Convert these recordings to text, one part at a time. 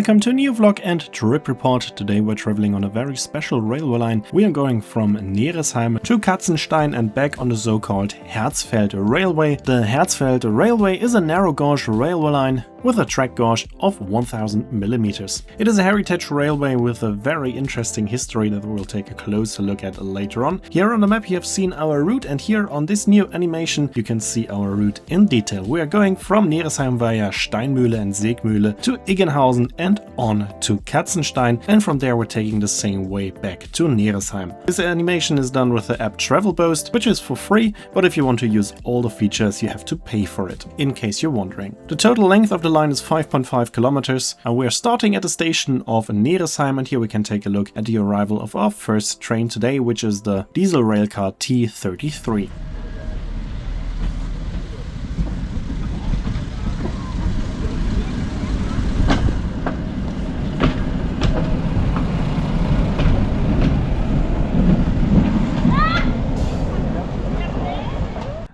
Welcome to a new vlog and trip report. Today we're traveling on a very special railway line. We are going from Neresheim to Katzenstein and back on the so-called Haertsfeld Railway. The Haertsfeld Railway is a narrow gauge railway line with a track gauge of 1000 millimeters. It is a heritage railway with a very interesting history that we'll take a closer look at later on. Here on the map you have seen our route, and here on this new animation you can see our route in detail. We are going from Neresheim via Steinmühle and Segmühle to Iggenhausen and on to Katzenstein, and from there we're taking the same way back to Neresheim. This animation is done with the app TravelBoost, which is for free, but if you want to use all the features you have to pay for it, in case you're wondering. The total length of the line is 5.5 kilometers, and we're starting at the station of Neresheim, and here we can take a look at the arrival of our first train today, which is the diesel railcar T33.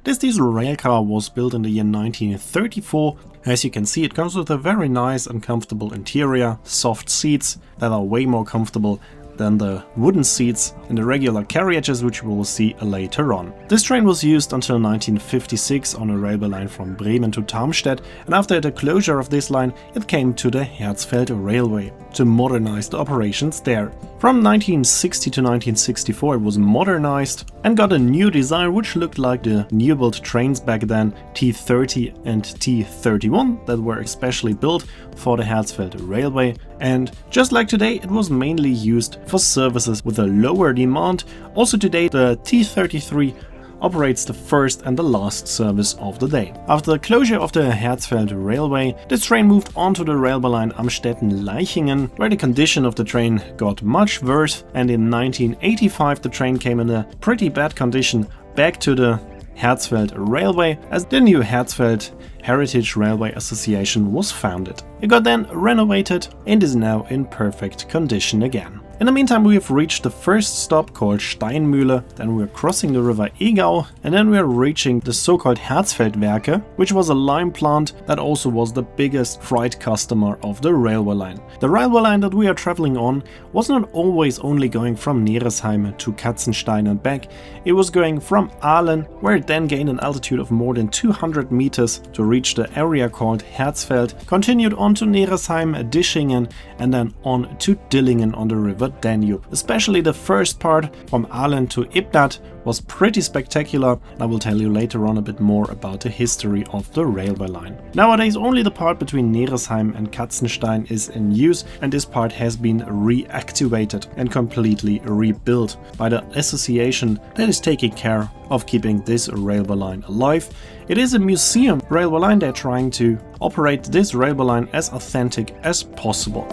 This diesel railcar was built in the year 1934. As you can see, it comes with a very nice and comfortable interior, soft seats that are way more comfortable than the wooden seats in the regular carriages, which we will see later on. This train was used until 1956 on a railway line from Bremen to Darmstadt, and after the closure of this line it came to the Haertsfeld Railway to modernize the operations there. From 1960 to 1964 it was modernized and got a new design which looked like the new built trains back then, T30 and T31, that were especially built for the Haertsfeld Railway, and just like today it was mainly used for services with a lower demand. Also today the T33 operates the first and the last service of the day. After the closure of the Haertsfeld Railway, this train moved on to the railway line Amstetten-Leichingen, where the condition of the train got much worse, and in 1985 the train came in a pretty bad condition back to the Haertsfeld Railway as the new Haertsfeld Heritage Railway Association was founded. It got then renovated and is now in perfect condition again. In the meantime we have reached the first stop called Steinmühle, then we're crossing the river Egau, and then we're reaching the so-called Haertsfeldwerke, which was a lime plant that also was the biggest freight customer of the railway line. The railway line that we are traveling on was not always only going from Neresheim to Katzenstein and back, it was going from Aalen, where it then gained an altitude of more than 200 meters to reach the area called Haertsfeld, continued on to Neresheim, Dillingen, and then on to Dillingen on the river Danube. Especially the first part from Aalen to Ibnat was pretty spectacular. I will tell you later on a bit more about the history of the railway line. Nowadays only the part between Neresheim and Katzenstein is in use, and this part has been reactivated and completely rebuilt by the association that is taking care of keeping this railway line alive. It is a museum railway line. They're trying to operate this railway line as authentic as possible.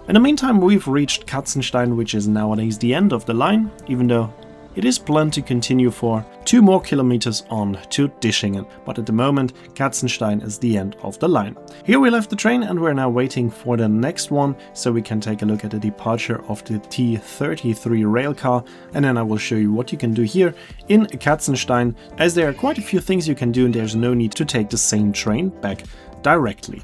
In the meantime we've reached Katzenstein, which is nowadays the end of the line, even though it is planned to continue for 2 more kilometers on to Dillingen, but at the moment Katzenstein is the end of the line. Here we left the train and we're now waiting for the next one, so we can take a look at the departure of the T33 railcar, and then I will show you what you can do here in Katzenstein, as there are quite a few things you can do and there's no need to take the same train back directly.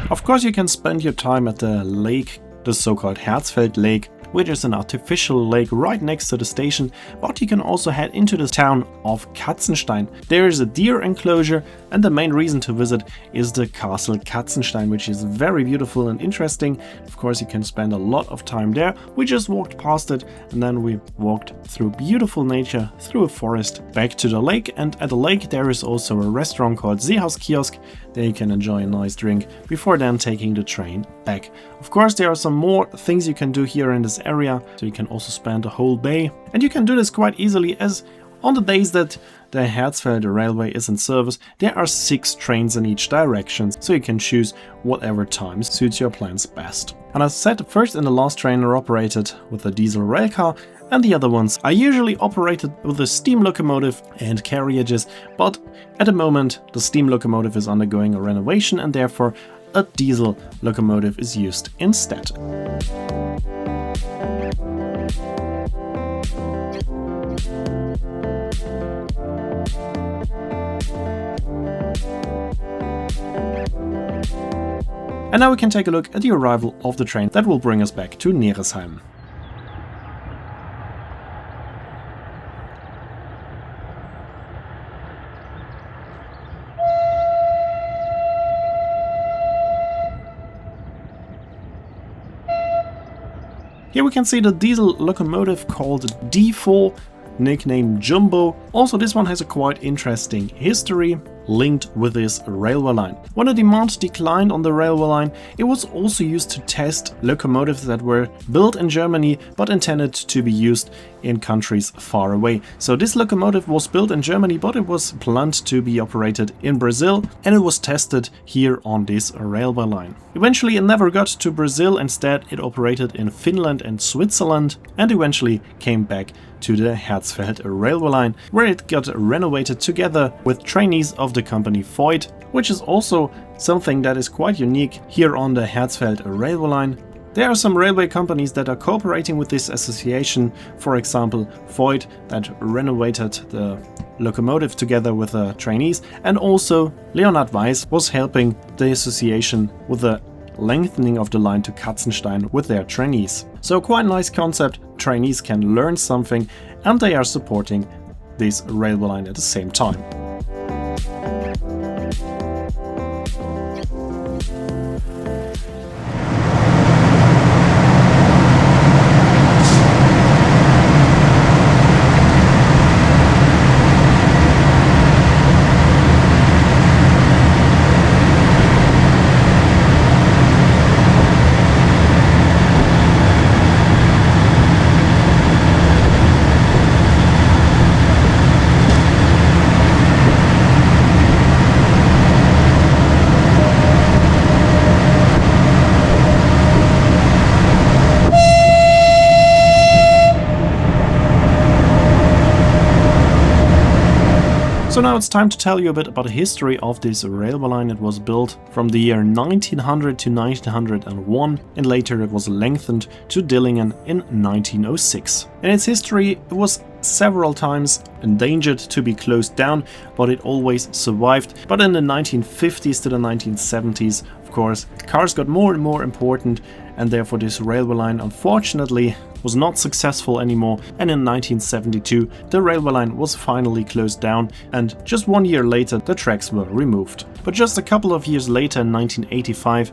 Of course you can spend your time at the lake, the so-called Haertsfeld Lake, which is an artificial lake right next to the station, but you can also head into the town of Katzenstein. There is a deer enclosure, and the main reason to visit is the castle Katzenstein, which is very beautiful and interesting. Of course you can spend a lot of time there. We just walked past it and then we walked through beautiful nature, through a forest, back to the lake, and at the lake there is also a restaurant called Seehauskiosk. There you can enjoy a nice drink before then taking the train back. Of course, there are some more things you can do here in this area, so you can also spend a whole day. And you can do this quite easily, as on the days that the Haertsfeld Railway is in service, there are 6 trains in each direction, so you can choose whatever time suits your plans best. And as said, the first and the last train are operated with a diesel railcar, and the other ones are usually operated with a steam locomotive and carriages, but at the moment the steam locomotive is undergoing a renovation and therefore a diesel locomotive is used instead. And now we can take a look at the arrival of the train that will bring us back to Neresheim. Here we can see the diesel locomotive called D4, nicknamed Jumbo. Also, this one has a quite interesting history linked with this railway line. When the demand declined on the railway line, it was also used to test locomotives that were built in Germany but intended to be used in countries far away. So this locomotive was built in Germany, but it was planned to be operated in Brazil, and it was tested here on this railway line. Eventually it never got to Brazil. Instead it operated in Finland and Switzerland, and eventually came back to the Haertsfeld Railway line, where it got renovated together with trainees of the company Voigt, which is also something that is quite unique here on the Haertsfeld Railway line. There are some railway companies that are cooperating with this association, for example Voigt, that renovated the locomotive together with the trainees, and also Leonhard Weiss was helping the association with the lengthening of the line to Katzenstein with their trainees. So quite a nice concept, trainees can learn something and they are supporting this railway line at the same time. So now it's time to tell you a bit about the history of this railway line. It was built from the year 1900 to 1901, and later it was lengthened to Dillingen in 1906. In its history, it was several times endangered to be closed down, but it always survived. But in the 1950s to the 1970s, of course, cars got more and more important, and therefore this railway line unfortunately was not successful anymore, and in 1972 the railway line was finally closed down, and just 1 year later the tracks were removed. But just a couple of years later, in 1985,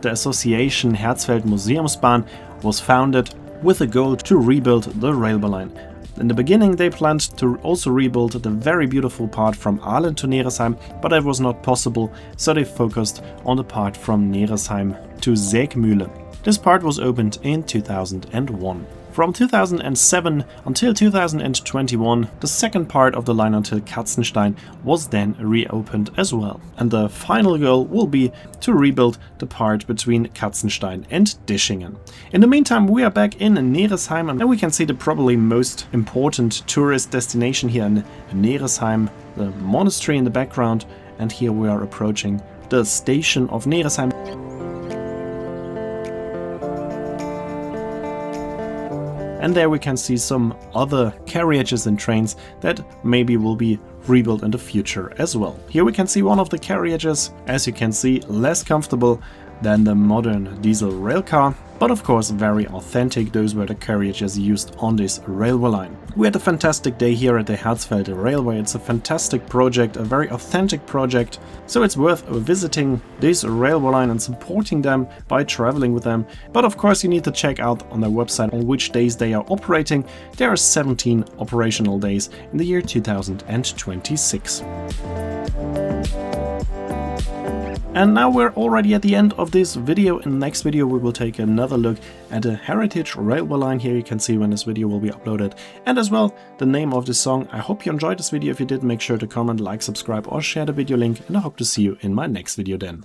the association Haertsfeld Museumsbahn was founded with a goal to rebuild the railway line. In the beginning they planned to also rebuild the very beautiful part from Aalen to Neresheim, but that was not possible, so they focused on the part from Neresheim to Sägmühle. This part was opened in 2001. From 2007 until 2021, the second part of the line until Katzenstein was then reopened as well. And the final goal will be to rebuild the part between Katzenstein and Dillingen. In the meantime, we are back in Neresheim, and we can see the probably most important tourist destination here in Neresheim, the monastery in the background, and here we are approaching the station of Neresheim. And there we can see some other carriages and trains that maybe will be rebuilt in the future as well. Here we can see one of the carriages, as you can see, less comfortable than the modern diesel railcar, but of course very authentic. Those were the carriages used on this railway line. We had a fantastic day here at the Haertsfeld Railway. It's a fantastic project, a very authentic project, so it's worth visiting this railway line and supporting them by traveling with them. But of course you need to check out on their website on which days they are operating. There are 17 operational days in the year 2026. And now we're already at the end of this video. In the next video we will take another look at a heritage railway line. Here you can see when this video will be uploaded, and as well the name of the song. I hope you enjoyed this video. If you did, make sure to comment, like, subscribe or share the video link, and I hope to see you in my next video then.